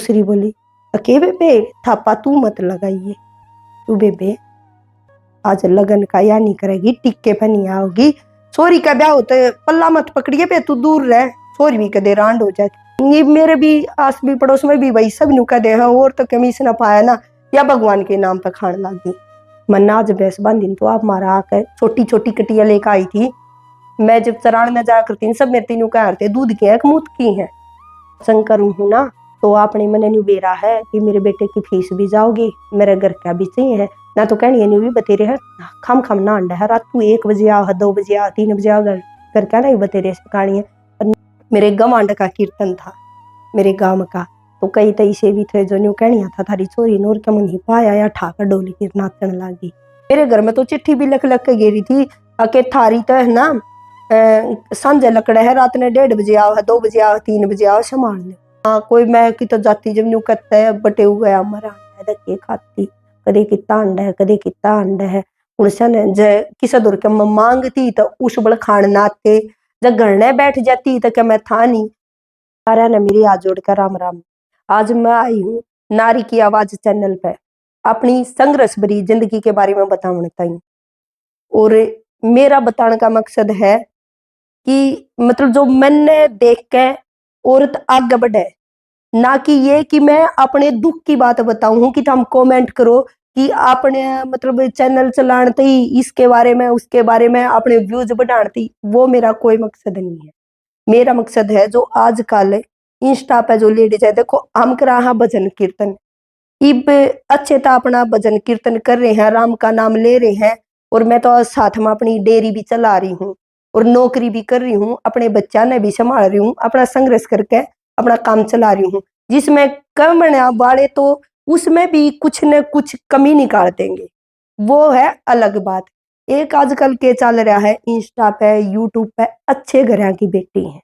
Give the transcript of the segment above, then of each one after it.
दूसरी बोली, अके बेबे थापा तू मत लगाइए, तू बेबे आज लगन का या नहीं करेगी, टिक्के पे नहीं आओगी, छोरी का ब्याह होता है पल्ला मत पकड़िए पे, तू दूर रह, छोरी भी कदे रांड हो जाती। ये मेरे भी आस भी पड़ोस में भी वही सब नु कदे हैं, और तो कमी से ना पाया ना, या भगवान के नाम पे खाने लगी। मन्ना आज भैंस बांधी तो आप मारा आकर छोटी छोटी कटिया लेकर आई थी, मैं जब चरान में जा करती सब मेरे तीनों कह रहे दूध की है मूत की है, शंकर हूँ ना, तो आपने मैंने न्यू बेरा है कि मेरे बेटे की फीस भी जाओगी, मेरे घर का भी चाहिए है ना, तो कहनी न्यू भी बतेरे है खम खम ना अंडा है, रात तू 1 बजे आ 2 बजे आ 3 बजे आ घर का नहीं बतेरे से कहानी है। मेरे गवांड का कीर्तन था मेरे गांव का, तो कई तई से भी थे जो न्यू कहनिया था थारी चोरी नूर के मुंह पाया या ठाकर डोली की नाचन लागी। मेरे घर में तो चिट्ठी भी लख लख के गिरी थी कि थारी तो है ना सांझे लकड़ा है, रात ने 1:30 बजे आओ 2 बजे आओ 3 बजे आओ संभाल ले। हाँ कोई मैं की तो जाती जब न्यू कहता है बटे हुए हमारा अंडा है खाती, कदे कितना अंडा है कदे कितना अंडा है, उनसे जय किसी दूर के मांगती तो उस बल खान नाते, जब घरने बैठ जाती तो क्या मैं था नहीं। सारा ने मेरी हाथ जोड़कर राम राम। आज मैं आई हूँ नारी की आवाज चैनल पे अपनी संघर्ष भरी जिंदगी के बारे में बताने ताई, और मेरा बताने का मकसद है कि मतलब जो मैंने देख के औरत आगे बढ़े, ना कि ये कि मैं अपने दुख की बात बताऊं कि तुम कमेंट करो कि आपने मतलब चैनल चलाते ही इसके बारे में उसके बारे में अपने व्यूज बढ़ाते, वो मेरा कोई मकसद नहीं है। मेरा मकसद है जो आजकल इंस्टा पे जो लेडीज है, देखो हम करा हाँ भजन कीर्तन, इब अच्छे तो अपना भजन कीर्तन कर रहे हैं, राम का नाम ले रहे हैं, और मैं तो साथ में अपनी डेयरी भी चला रही हूँ और नौकरी भी कर रही हूँ, अपने बच्चा ने भी संभाल रही हूँ, अपना संघर्ष करके अपना काम चला रही हूँ, जिसमें कमना वाले तो उसमें भी कुछ न कुछ कमी निकाल देंगे, वो है अलग बात। एक आजकल के चल रहा है इंस्टा पे यूट्यूब पे अच्छे घर की बेटी है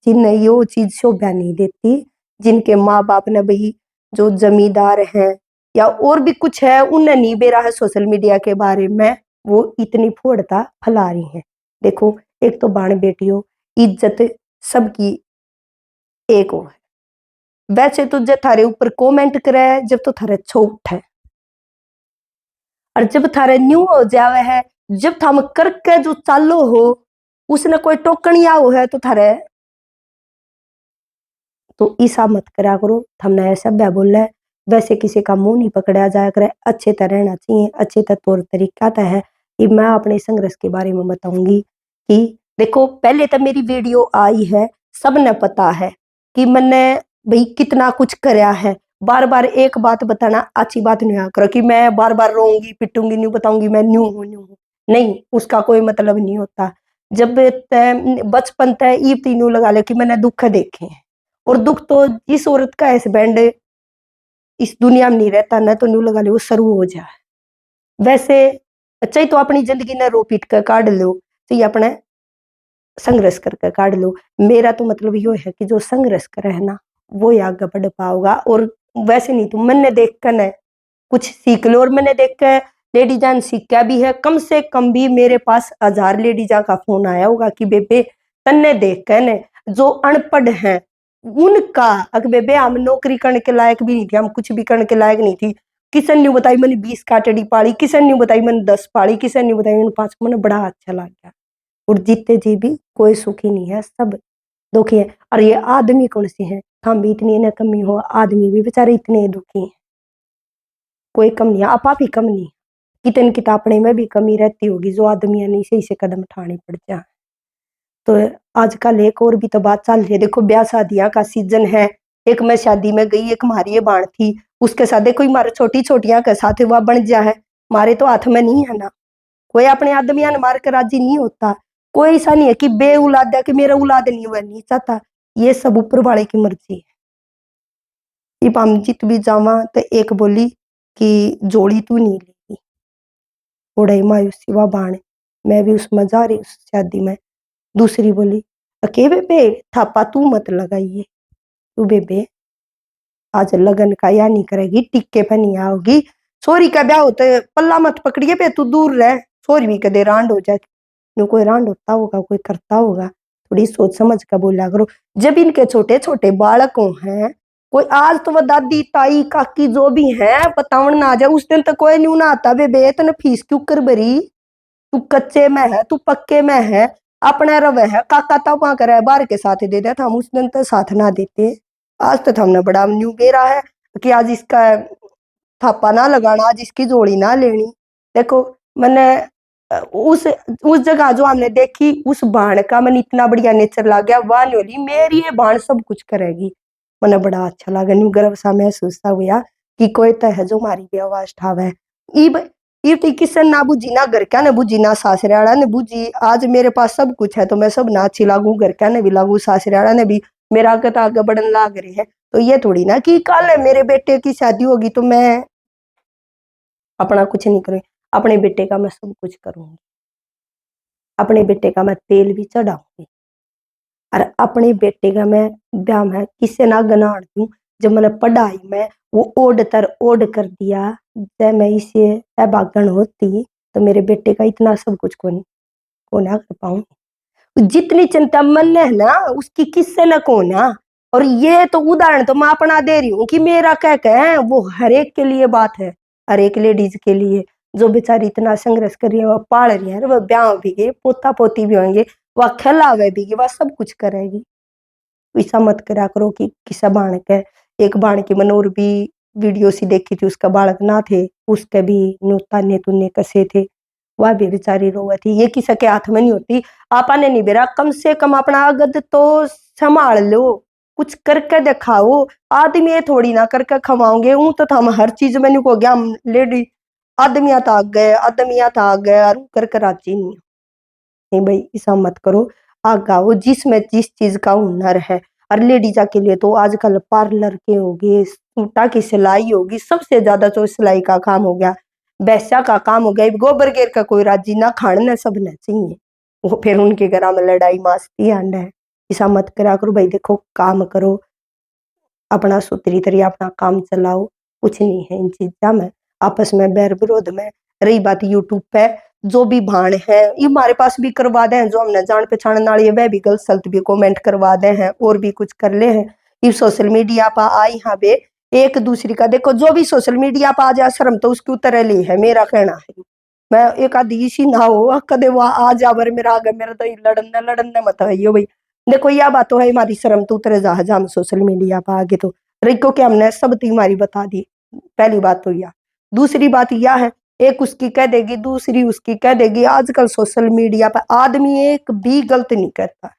जिन्हें यो चीज शोभा नहीं देती, जिनके माँ बाप ने भाई जो जमींदार हैं या और भी कुछ है उन्हें नहीं बेरा है सोशल मीडिया के बारे में, वो इतनी फोड़ता फैला रही हैं। देखो एक तो बाण बेटियों इज्जत सबकी एक हो है, वैसे तो जब थारे ऊपर कमेंट करे जब तो थारे छोट है, और जब थारे न्यू हो जावे है, जब थम करके जो चालो हो उसने कोई टोकनिया हो है तो थारे तो ईसा मत करा करो, हमने ऐसा क्या बोला है, वैसे किसी का मुंह नहीं पकड़ा जाया करे, अच्छे तरह रहना चाहिए, अच्छे तौर तरीका तो है। कि मैं अपने संघर्ष के बारे में बताऊंगी कि देखो पहले तो मेरी वीडियो आई है, सबने पता है कि मैंने भाई कितना कुछ कराया है, बार बार एक बात बताना अच्छी बात नहीं करो कि मैं बार बार रोऊंगी पिटूंगी नहीं बताऊंगी मैं न्यू हूँ, नहीं उसका कोई मतलब नहीं होता। जब बचपन तय ईब तीनों लगा ले कि मैंने दुख देखे हैं, और दुख तो जिस औरत का हस्बैंड इस दुनिया में नहीं रहता ना, तो न्यू लगा ले वो शुरू हो जाए। वैसे चाहे तो अपनी जिंदगी ने रो पीट कर काट लो, चाहिए अपने संघर्ष करके काट लो। मेरा तो मतलब यो है कि जो संघर्ष करे है ना वो ही आगे बढ़ पाओगा, और वैसे नहीं तो मैंने देख कर न कुछ सीख लो, और मैंने देख कर लेडीजान सीखा भी है, कम से कम भी मेरे पास 1000 लेडीजा का फोन आया होगा कि बेबे तन्ने देख कर न जो अनपढ़ हैं उनका अग बेबे हम नौकरी करने के लायक भी नहीं थी, हम कुछ भी करने के लायक नहीं थी, किसन ने बताई मैंने 20 काटड़ी पाली, किसन ने बताई मैंने 10 पाली, किसन ने बताई मैंने 5, मैंने बड़ा अच्छा लग गया। और जीते जी भी कोई सुखी नहीं है, सब दुखी है। और ये आदमी कौन से हैं, हम भी इतनी न कमी हो, आदमी भी बेचारे इतने दुखी हैं, कोई कम नहीं है, आपा भी कम नहीं, कितने किताबने में भी कमी रहती होगी जो आदमी नहीं सही से कदम उठाने पड़ जाए। तो आजकल एक और भी तो बात चल रही है, देखो ब्याह शादियां का सीजन है, एक मैं शादी में गई, एक हमारी ये बाण थी, उसके साथ देखो हमारे छोटी छोटियां के साथ वह बन जा है, मारे तो हाथ में नहीं है ना, कोई अपने आदमियां ने मार कर राजी नहीं होता, कोई ऐसा नहीं है कि बे औलाद है कि मेरा औलाद नहीं हुआ नहीं चाहता, ये सब ऊपर वाले की मर्जी है। इब हम जीत भी जावा तो एक बोली कि जोड़ी तू नहीं लेगी, उड़ाई मायूसी वा बाण, मैं भी उसमें जा रही उस शादी में। दूसरी बोली, अके बेबे थापा तू मत लगाइए, तू बेबे आज लगन का या नहीं करेगी, टिक्के पे नहीं आओगी, छोरी का ब्याह होता है पल्ला मत पकड़िए पे, तू दूर रह, छोरी भी कदे रांड हो जाती। नो कोई रांड होता होगा कोई करता होगा, थोड़ी सोच समझ कर बोला करो। जब इनके छोटे छोटे बालकों हैं कोई आज तो वो दादी ताई काकी जो भी है बतावन ना आ जाए, उस दिन तो कोई नहीं ना आता। बे तने फीस क्यों कर भरी? तू कच्चे में है, तू पक्के में है, अपने रवे है। काका तब वहां करे बाहर के साथ दे दिया था, हम उस दिन तो साथ ना देते। आज तो हमने बड़ा न्यू बेरा है कि आज इसका थापा ना लगाना, आज इसकी जोड़ी ना लेनी। देखो मैंने उस जगह जो हमने देखी उस बाण का मैंने इतना बढ़िया नेचर लग गया, वाह न्योली मेरी ये बाण सब कुछ करेगी। मैंने बड़ा अच्छा लगा, न्यू गर्व सा महसूस सा हुआ कि कोई तो है जो हमारी भी आवाज उठावे। इब इब तो किसन ना बुझी, ना घर क्या ने बुझी, ना सासरेवाला ने बुझी। आज मेरे पास सब कुछ है तो मैं सब ना अच्छी लागू, घर क्या ने भी लागू, सासरेवाला ने भी मेरा आगे तो आगे बढ़न लाग रहे हैं। तो ये थोड़ी ना कि कल मेरे बेटे की शादी होगी तो मैं अपना कुछ नहीं करूंगी, अपने बेटे का मैं सब कुछ करूंगी। अपने बेटे का मैं तेल भी चढ़ाऊंगी और अपने बेटे का मैं ब्याह में किसे ना गनाड़ दूं। जब मैंने पढ़ाई में वो ओड कर दिया, जब मैं इसे अभागन होती तो मेरे बेटे का इतना सब कुछ को ना कर पाऊंगी। जितनी चिंता मन में है ना उसकी किससे न को ना। और ये तो उदाहरण तो मैं अपना दे रही हूँ कि मेरा क्या है वो हर एक के लिए बात है, हर एक लेडीज के लिए जो बेचारी इतना संघर्ष कर रही है, वह पाल रही है, वह ब्याह भी गए, पोता पोती भी होंगे, वह खिलावे भी गए, वह सब कुछ करेगी। ऐसा मत करा करो कि किसा बाणक है। एक बाणक की मनोर भी वीडियो सी देखी थी, उसका बालक ना थे, उसके भी ताने तुन्ने कसे थे, वह भी बेचारी रोवे थी। ये किसी के हाथ में नहीं होती। आपा ने नहीं बेरा, कम से कम अपना अगद तो संभाल लो, कुछ करके दिखाओ। आदमी ये थोड़ी ना करके खवाओगे, ऊं तो हम हर चीज में नहीं को गया हम लेडी आदमिया तो आ गए, आदमिया तो आ गए और करके राजी नहीं। नहीं भाई ऐसा मत करो, आगाओ जिसमें जिस चीज का हुनर है। और लेडीजा के लिए तो आजकल पार्लर के हो गए, सूटा की सिलाई होगी, सबसे ज्यादा तो सिलाई का काम हो गया, बैसा का काम हो गया। गोबर गिर का कोई राजी ना, खाने सब न चाहिए, वो फिर उनके घर में लड़ाई मास्ती आंड है। ऐसा मत करा करो भाई, देखो काम करो, अपना सुतरी तरी अपना काम चलाओ, कुछ नहीं है इन चीजा में आपस में बैर विरोध में। रही बात यूट्यूब पे जो भी भाण है ये हमारे पास भी करवा दे, जो हमने जान पहचान वाली है वह भी गलत सलत भी कमेंट करवा दे हैं और भी कुछ कर ले हैं। ये सोशल मीडिया पर आई हाँ बे एक दूसरे का देखो, जो भी सोशल मीडिया पर आ जाए शर्म तो उसकी उतर ली है, मेरा कहना है। मैं एक आधी सी ना हो कदे वह आ जावर मेरा आगे मेरा तो लड़न मत है भाई। देखो यह बात तो है, हमारी शर्म तो उतरे जहाज हम सोशल मीडिया पर आगे तो रिको के हमने सब तुम्हारी बता दी। पहली बात तो यह, दूसरी बात यह है एक उसकी कह देगी दूसरी उसकी कह देगी। आजकल सोशल मीडिया पर आदमी एक भी गलत नहीं करता,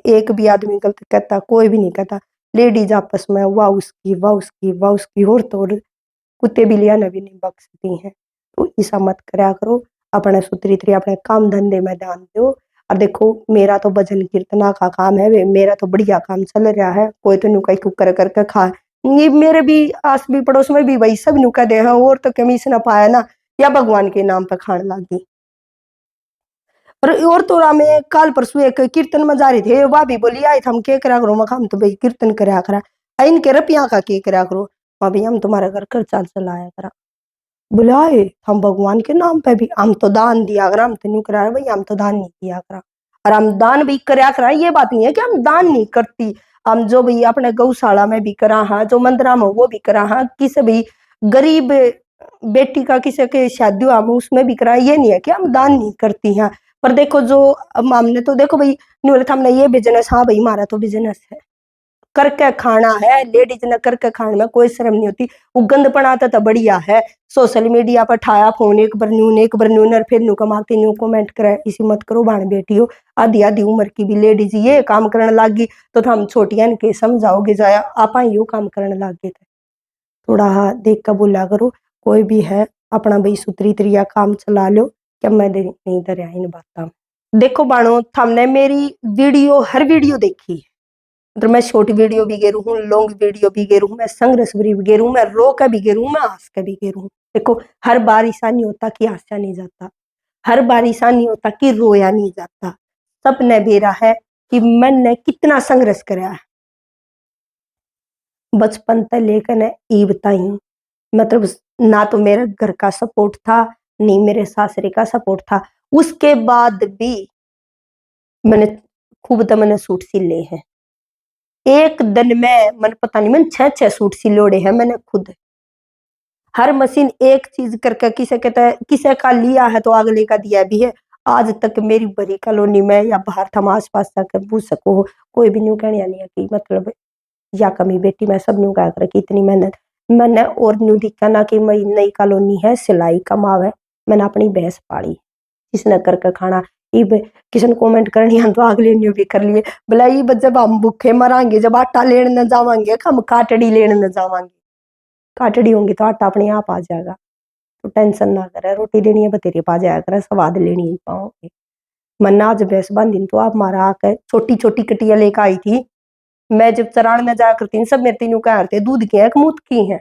एक भी आदमी गलत कहता कोई भी नहीं कहता। लेडीज आपस में वाह उसकी वाह उसकी वाह उसकी और कुत्ते बिल्लियां भी नहीं बख्शती हैं। तो ऐसा मत करा करो, अपने सुतरी तरी अपने काम धंधे में ध्यान दो। और देखो मेरा तो भजन कीर्तना का काम है, मेरा तो बढ़िया काम चल रहा है, कोई तो नु कहीं कुकर करके खा। ये मेरे भी आस भी पड़ोस में भी वही सब नुका दे हैं, और तो कमीशन ना पाया ना, या भगवान के नाम पर खाने लगी। और तो में काल परसों एक कीर्तन में जा रहे थे, वह भी बोली आई हम के करा करो, हम तो भाई कीर्तन करा करा इनके रपिया का के करा करो। वहां भाई हम तुम्हारा घर कर चाल चलाया करा, बुलाए हम भगवान के नाम पे भी हम तो दान दिया करा, हम तो नहीं करा भाई, हम तो दान नहीं किया करा। और हम दान भी करा करा, ये बात नहीं है कि हम दान नहीं करती। हम जो भी अपने गौशाला में भी करा हाँ, जो मंदिरा में वो भी करा हाँ, किसी भी गरीब बेटी का किसी के शादी हुआ हम उसमें भी करा, ये नहीं है कि हम दान नहीं करती हैं। पर देखो जो अब हमने तो देखो भाई न्यूले हमने ये बिजनेस, हाँ भाई हमारा तो बिजनेस है, करके खाना है। लेडीज ने करके खाने में कोई शर्म नहीं होती। वो गंद पड़ाता तो बढ़िया है, सोशल मीडिया पर ठाया फोन एक बार न्यून और फिर न्यू कमाते न्यू कमेंट करे, इसी मत करो बाण बेटी हो। आधी आधी उम्र की भी लेडीज ये काम करने लागी तो हम छोटियां के समझाओगे जाया आप यो काम करने लागे थे। थोड़ा हाँ देख कर बोला करो, कोई भी है अपना भाई सुतरी तरिया काम चला लो, क्या मैं नहीं दरिया इन बात। देखो बाणो हमने मेरी वीडियो हर वीडियो देखी है, मतलब मैं शॉर्ट वीडियो भी गेरू हूँ, लॉन्ग वीडियो भी गेरू हूँ, मैं संघर्ष भी गेरू हूँ, मैं रो का भी गेरू हूँ, मैं हंस का भी गेरू हूँ। देखो हर बार ऐसा नहीं होता कि हंसा नहीं जाता, हर बार ऐसा नहीं होता कि रोया नहीं जाता। सबने बेरा है कि मन ने कितना संघर्ष कराया है बचपन से लेकर ने ईब ताई। मतलब ना तो मेरे घर का सपोर्ट था, नहीं मेरे सासरे का सपोर्ट था, उसके बाद भी मैंने खूब तो मैंने सूट सिले हैं। एक दिन में मन पता नहीं मैंने 6 सूट सिलोड़े हैं मैंने खुद। हर मशीन एक चीज करके किसे कहता है, किसे का लिया है तो अगले का दिया भी है। आज तक मेरी बड़ी कॉलोनी में या बाहर थम आस पास तक पूछ सको, कोई भी न्यू कहने नहीं है कि मतलब या कमी बेटी मैं सब न्यू कहा कर कि इतनी मेहनत मैंने और न्यू दिखा ना कि मैं नई कॉलोनी है सिलाई कमावे। मैंने अपनी भैंस पाली इसने करके खाना। इब किसी ने कमेंट करनी है तो अगले न्यू भी कर लिए बोला ये जब हम भूखे मरांगे, जब आटा लेने न जावांगे हम काटड़ी लेने न जावांगे, काटड़ी होंगी तो आटा अपने आप आ जाएगा। तो टेंशन ना करे, रोटी देनी है बतेरे पा जाया करे, स्वाद लेनी ही पाओगे। मन्ना आज भैंस बांधी तो आप मारा आकर छोटी छोटी कटिया लेकर आई थी। मैं जब चरान में जाया करती सब मेरे तीनों कह रहे दूध की है कि मूत की है,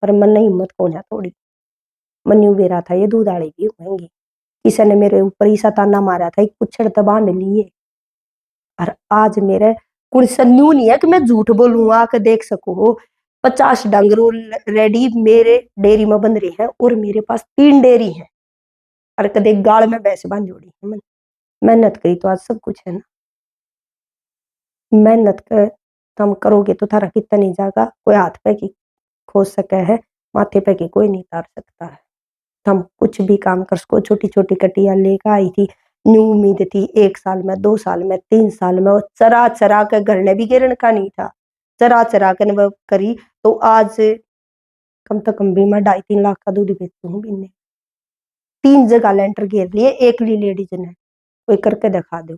पर मन ने हिम्मत कौन है थोड़ी। मन यूं बेरा था ये दूध आड़ी भी होंगी, किसी ने मेरे ऊपर ही सताना मारा था एक पुछड़ तो बांध लिए। और आज मेरे कुछ न्यू नहीं है कि मैं झूठ बोलूँ, आके देख सको 50 डंगरू रेडी मेरे डेयरी में बन रहे हैं और मेरे पास 3 डेयरी है। और कदे गाड़ में भैंस बांध जोड़ी है। मेहनत करी तो आज सब कुछ है ना। मेहनत कर तुम करोगे तो थारा कितना नहीं जाएगा, कोई हाथ पे की खोज सके है, माथे पे की कोई नहीं तार सकता है। हम कुछ भी काम कर सको, छोटी छोटी कटिया लेकर आई थी, न्यू उम्मीद थी 1 साल में 2 साल में 3 साल में, और चरा चरा कर घर ने भी गिरने का नहीं था, चरा चरा कर वो करी। तो आज कम से कम भी मैं 2.5-3 लाख का दूध बेचती हूँ महीने। 3 जगह लेंटर घेर लिए, एक ली लेडीज ने, कोई करके दिखा दो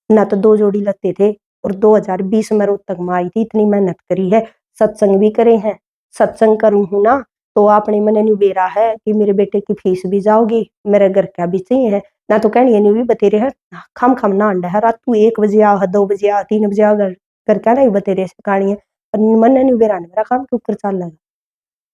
ना। तो 2 जोड़ी लगते थे और 2020 में रोहतक में आई थी, इतनी मेहनत करी है, सत्संग भी करे हैं। सत्संग करूँ हूँ ना तो आपने मैंने न्यू बेरा है कि मेरे बेटे की फीस भी जाओगी, मेरे घर का भी चाहिए है ना। तो कहनी न्यू भी बतेरे है खम खम ना अंडा है, रात तू 1 बजे आ 2 बजे आ 3 बजे आ घर का नहीं बतेरे से कहानी है। पर मैंने न्यू बेरा मेरा काम क्यों कर चल लगा,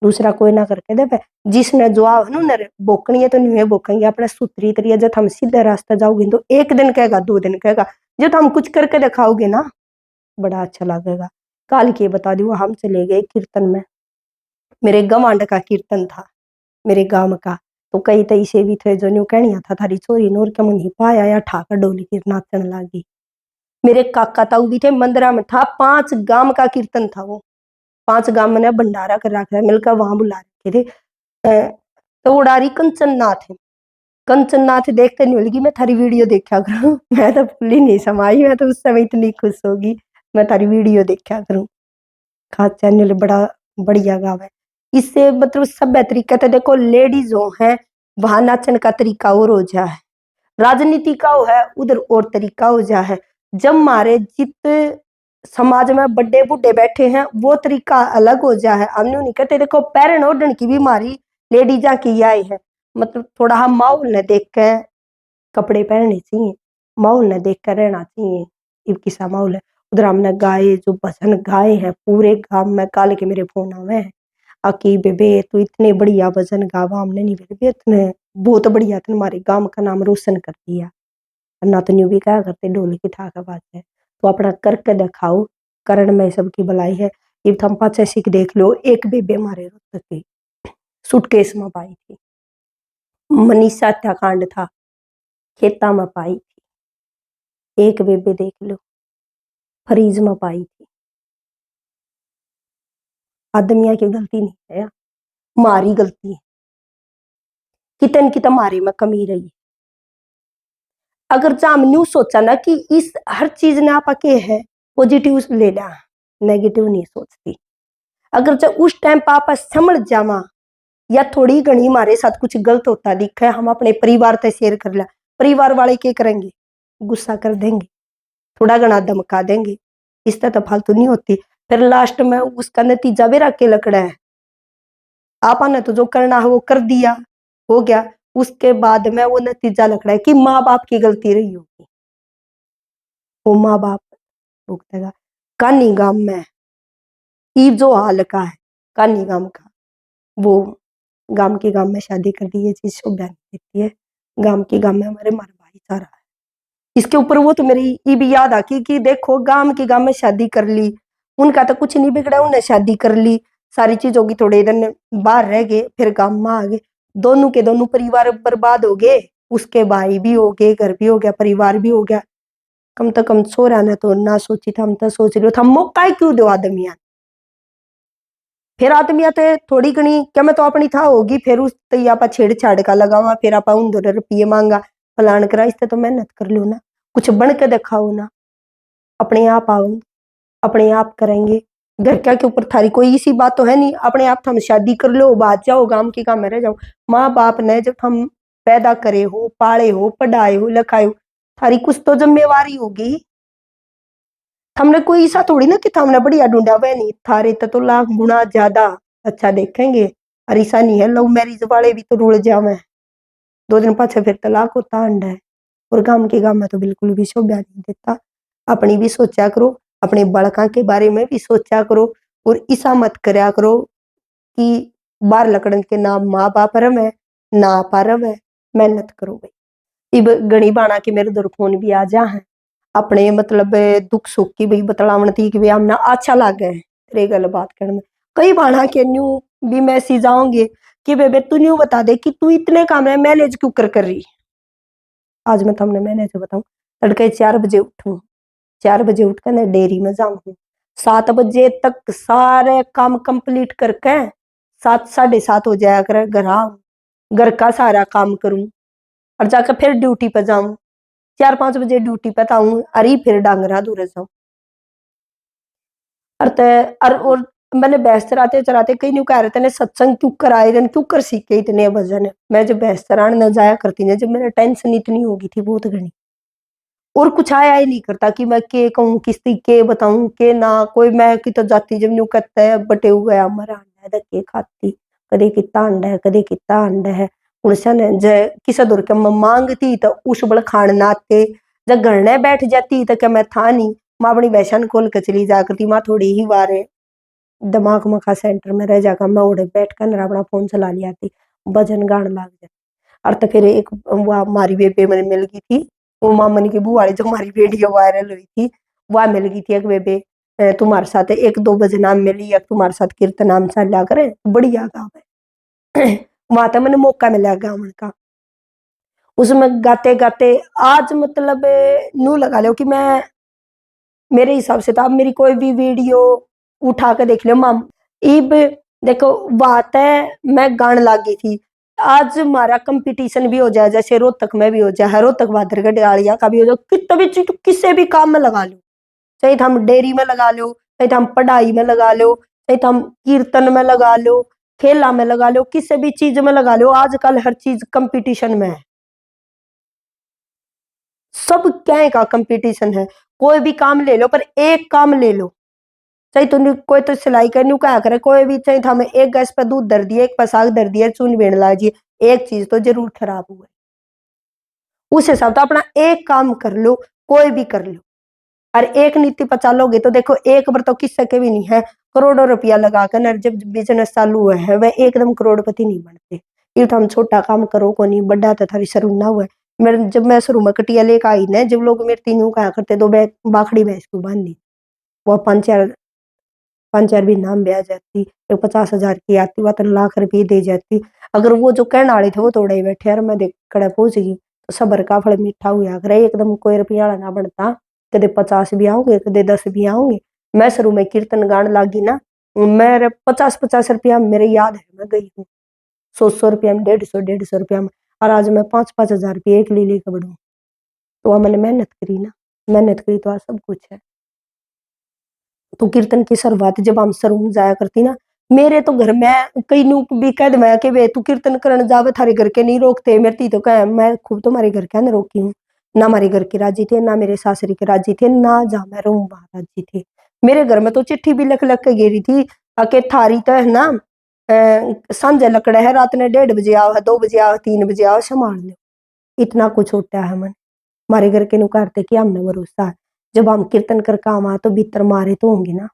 दूसरा कोई ना करके दे पे। जिसने जो है ना नर बोकनी है तो न्यू बोकेंगे अपने सूत्री तरिया। जब हम सीधे रास्ता जाओगे तो 1 दिन कहेगा 2 दिन कहेगा, जो हम कुछ करके दिखाओगे ना बड़ा अच्छा लगेगा। काल की बता दू हम चले गए कीर्तन में, मेरे गवांड का कीर्तन था मेरे गांव का। तो कई तई से भी थे जो न्यू कहनिया था थारी चोरी नूर के मुंह पाया या ठाकर डोली की नाचन लागी। मेरे काका ताऊ भी थे, मंदिरा में था, 5 गांव का कीर्तन था वो, 5 गांव ने भंडारा कर रखा है, मिलकर वहां बुला रखे थे। तो उड़ारी कंचननाथ है, कंचननाथ देखते नहीं होगी मैं थारी वीडियो देखा करूँ मैं तो भूली नहीं समाई, मैं तो उस समय इतनी खुश होगी मैं थारी वीडियो देखा करूँ। खास चैनल बड़ा बढ़िया गाँव है। इससे मतलब सब तरीका तो देखो लेडीज हो है वहां नाचन का तरीका और हो जा है, राजनीति का हो है उधर और तरीका हो जा है। जब मारे जित समाज में बड़े बूढ़े बैठे हैं वो तरीका अलग हो जा है। हम नहीं कहते देखो पैरन ओढ़न की बीमारी लेडीजा की आए है, मतलब थोड़ा हम माहौल ने देख के कपड़े पहनने चाहिए, माहौल ने देख कर रहना चाहिए। इब किसा माहौल है उधर हमने गाए जो भजन गाए हैं पूरे गांव में, काल के मेरे फोन आवे हैं आकी बेबे तू इतने बढ़िया भजन गावा, हमने नहीं बेबे इतने बहुत बढ़िया तुम्हारे गांव का नाम रोशन कर दिया। ना तो न्यू भी क्या करते ढोल की ठाक बात है, तो अपना करके दिखाओ, करण में सबकी भलाई है। ये थम पाछे सीख देख लो, एक बेबे मारे रोहतक की सूटकेस में पाई थी, मनीषा हत्याकांड था खेता में पाई थी, एक बेबे देख लो फ्रीज में पाई थी। आदमिया की गलती नहीं है, मारी गलती है, कितन की मारे में कमी रही। अगर जाम न्यू सोचा ना कि इस हर चीज ने आप के है पॉजिटिव ले ला, नेगेटिव नहीं सोचती। अगर जब उस टाइम पर आप समझ जावा या थोड़ी घनी हमारे साथ कुछ गलत होता दिखा हम अपने परिवार से शेयर कर लिया, परिवार वाले क्या करेंगे, गुस्सा कर देंगे, थोड़ा घना धमका देंगे, इससे तो फालतू नहीं होती। फिर लास्ट में उसका नतीजा भी रख के लकड़ा है, आपने तो जो करना है वो कर दिया हो गया, उसके बाद में वो नतीजा लकड़ा है कि माँ बाप की गलती रही होगी, वो माँ बाप भुगतेगा। कानी गांव में ई जो हाल का है कानी गांव का, वो गांव में शादी कर दी, ये चीज शोभा नहीं देती है। गांव में हमारे मार भाईचारा है, इसके ऊपर वो तो मेरी ये भी याद आकी कि देखो गांव में शादी कर ली, उनका तो कुछ नहीं बिगड़ा, उन्हें शादी कर ली सारी चीज होगी, थोड़े दिन बाहर रह गए फिर गांव में आ गए, दोनों के दोनों परिवार बर्बाद हो गए, उसके भाई भी हो गए, घर भी हो गया, परिवार भी हो गया। कम तो कम छोरा ने तो ना सोची था, हम तो सोच रहे हम मौका ही क्यों दो आदमिया। फिर आदमिया तो थोड़ी घनी क्या मैं तो अपनी था होगी, फिर उस तैया आप छेड़छाड़ का लगावा, फिर आप उन 2 रुपये मांगा फलान करा, इससे तो मेहनत कर लो ना, कुछ बन के दिखाओ ना, अपने आप आओ, अपने आप करेंगे। घर क्या के ऊपर थारी कोई इसी बात तो है नहीं, अपने आप हम शादी कर लो, बात जाओ, गांव की काम में रह जाओ। माँ बाप ने जब हम पैदा करे हो, पाले हो, पढ़ाए हो, लिखाए हो, थारी कुछ तो जिम्मेवारी होगी। हमने कोई ऐसा थोड़ी ना कि हमने बढ़िया ढूंढा, वह नहीं, थारे तो लाख गुना ज्यादा अच्छा देखेंगे। और ऐसा नहीं है लव मैरिज वाले भी तो रुड़ जावे, 2 दिन पाछे फिर तलाक होता अंड है। और गांव में तो बिल्कुल भी शोभा नहीं देता। अपनी भी सोचा करो, अपने बालका के बारे में भी सोचा करो, और ऐसा मत करया करो कि बाहर लकड़न के ना माँ बाप रवे ना आपा रवे। मेहनत करो भाई। इब गणी बाणा के मेरे दर फोन भी आ जा है, अपने मतलब दुख सुख की भाई बतलावन थी कि भाई हमने अच्छा लागे तेरे गल बात करने में। कई बाणा के न्यू भी मैसेज आओगे कि बेबे तू न्यू बता दे कि तू इतने काम में मैनेज क्यों कर रही। आज मैं तुमने मैनेज बताऊं, तड़के 4 बजे उठूं, 4 बजे उठकर मैं डेयरी में जाऊं, 7 बजे तक सारे काम कंप्लीट करके 7 साढ़े 7 हो जाया करे घर आऊं, घर का सारा काम करूं और जाकर फिर ड्यूटी पे जाऊं, 4-5 बजे ड्यूटी पे आऊं, अरे फिर डांगरा दूर जाऊं। और मैंने भैंस चराते चराते कई न्यू कह रहे थे सत्संग क्यों कराए रन क्यों कर सीखे इतने भजन। मैं जब भैंस चराने न जाया करती ना, जब मेरा टेंशन इतनी होगी थी बहुत घनी, और कुछ आया ही नहीं करता कि मैं के कहूँ किसती के बताऊं के ना कोई। मैं की तो जाती जब न्यू कहता है बटे हुए हमारा अंडा है के खाती, कदे कितना अंडा है कदे कितना अंडा है। उड़सन जय किसा दूर के मैं मांगती तो उस बड़ खान नाते, जब घरने बैठ जाती तो क्या मैं था नहीं, माँ अपनी वैशन खोल के चली जा करती। माँ थोड़ी ही बार दिमाग मखा सेंटर में रह जाकर मैं उड़े बैठ कर अपना फोन चला लिया थी, भजन गान लाग जाती। और तो फिर एक वो हमारी बेबे मैंने मिल गई थी, वो मामन की बुआ वाली जो हमारी वीडियो वायरल हुई थी, वह मिल गई थी एक बेबे। तुम्हारे साथ एक दो बजे नाम मिली या तुम्हारे साथ कीर्तन नाम चला करे, बढ़िया गाँव है। वहां तो मैंने मौका मिला गाँव का, उसमें गाते गाते आज मतलब नू लगा लो कि मैं मेरे हिसाब से तो आप मेरी कोई भी वीडियो उठा कर देख लो माम। इब देखो बात है मैं गान लागी थी, आज हमारा कंपटीशन भी हो जाए, जैसे रोहतक में भी हो जाए, रोहतक बहादुरगढ़ डालिया का भी हो जाए, कितना भी चीज किसी भी काम में लगा लो, चाहे तो हम डेयरी में लगा लो, चाहे तो हम पढ़ाई में लगा लो, चाहे तो हम कीर्तन में लगा लो, खेला में लगा लो, किसी भी चीज में लगा लो, आजकल हर चीज कंपटीशन में है। सब क्या का कंपटीशन है, कोई भी काम ले लो, पर एक काम ले लो, चाहे तो कोई तो सिलाई करनी क्या करे, कोई भी चाहे तो हमें एक गैस पर दूध धर दिए, एक पर साग धर दिया, चून बेन लाजिए, एक चीज तो जरूर खराब हुआ। उस हिसाब तो अपना एक काम कर लो, कोई भी कर लो, और एक नीति पर चलोगे तो देखो एक बार तो किससे के भी नहीं है, करोड़ों रुपया लगाकर न जब बिजनेस चालू हुआ है वह एकदम करोड़पति नहीं बनते। ये तो हम छोटा काम करो को नहीं, बड़ा तो थारी शुरू ना हुआ है। मेरे जब मैं शुरू में कटिया लेकर आई ना, जब लोग मेरे तीनों कहा करते दो बाखड़ी भैंस को बांधी, वो 5-4 भी नाम ब्याह जाती, एक 50,000 की आती, वह 3 लाख रुपये दे जाती। अगर वो जो कहने वाले थे वो तोड़े ही बैठे, यार मैं देख कड़े पहुंच गई तो सबर का फल मीठा हुआ करे, एकदम कोई रुपया ना बनता, कदे 50 भी आओगे कदे 10 भी आओगे। मैं शुरू में कीर्तन गान लागी ना, मेरे 50-50 रुपया मेरे याद है, मैं गई हूँ 100-100 रुपया में, 150-150 रुपया में, और आज मैं 5-5 हजार रुपये एक ले लेकर बढ़ू। तो वह मैंने मेहनत करी ना, मेहनत करी तो आज सब कुछ है। तो कीर्तन की शुरुआत जब हम शुरू में जाया करती ना, मेरे तो घर में कई लोग भी कह दे मैं कि वे तू कीर्तन करने जावे थारे घर के नहीं रोकते, मेरी ती तो कह मैं खूब तुम्हारे घर के ना रोकी हूँ, ना हमारे घर के राजी थे ना मेरे सासरी के राजी थे, ना जहाँ मैं रहूं वहां राजी थे। मेरे घर में तो चिट्ठी भी लख लख के गेरी थी, आके थारी तो है ना सांझे लकड़े है, रात ने 1:30 बजे आओ, 2 बजे आओ, 3 बजे आओ, संभाल लो। इतना कुछ होता है मन, हमारे घर के नु करते कि हमने भरोसा है, जब हम कीर्तन कर काम आ तो भीतर मारे तो होंगे ना,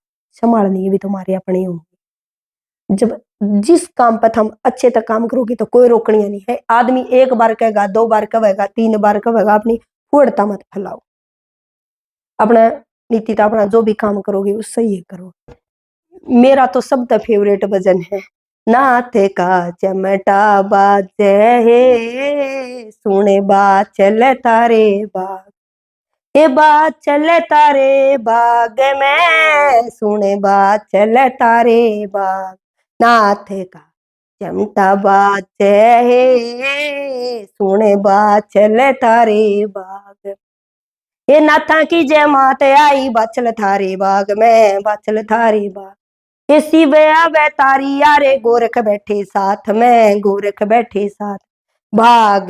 संभालने भी तुम्हारे अपने होंगे। जब जिस काम पर हम अच्छे तक काम करोगे तो कोई रोकनिया नहीं है। आदमी एक बार कहेगा, 2 बार कहेगा, 3 बार कहेगा, अपनी फुड़ता मत फैलाओ, अपना नीति तो अपना जो भी काम करोगे उससे ही करो। मेरा तो सबका फेवरेट भजन है, नाथ का चमटा बाजे हे सुने बा चल तारे बा, ए बात चले तारे बाग में, सुने बात चले तारे बाग, नाथ का चमटा बाजे है, सुने बात चले तारे बाग। ये नाथा की जय मात आई, बाचल थारे बाग में, बाचल थारे बाग। ये शिव आवे तारी यारे, गोरख बैठे साथ में, गोरख बैठे साथ। भाग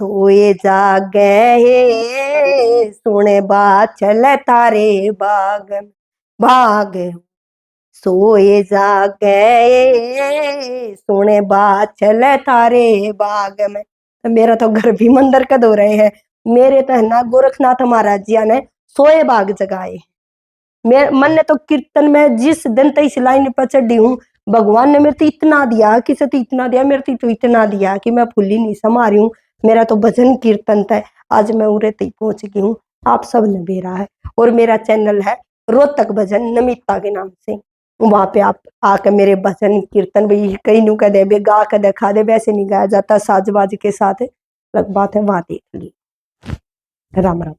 सोए जागे हे, सुने बात चले तारे बाग में, भाग सोए जागे सुने बात चले तारे बाग में। तो मेरा तो घर भी मंदिर का दो रहे हैं। मेरे तो है ना गोरखनाथ महाराज जी ने सोए बाग जगाए। मेरे मन ने तो कीर्तन में जिस दिन तक इस लाइन पर चढ़ी हूँ, भगवान ने मेरे तो इतना दिया, किसे तो इतना दिया, मेरे तो इतना दिया कि मैं फुल्ली नहीं समा रही हूँ। मेरा तो भजन कीर्तन था, आज मैं उरे तक पहुंच गई हूँ। आप सब ने बेरा है, और मेरा चैनल है रोहतक भजन नमिता के नाम से। वहां पे आप आकर मेरे भजन कीर्तन भाई कहीं नु कह दे गा कर दिखा दे, वैसे नहीं गाया जाता, साजबाज के साथ लग बात है, वहां देख ली। राम राम।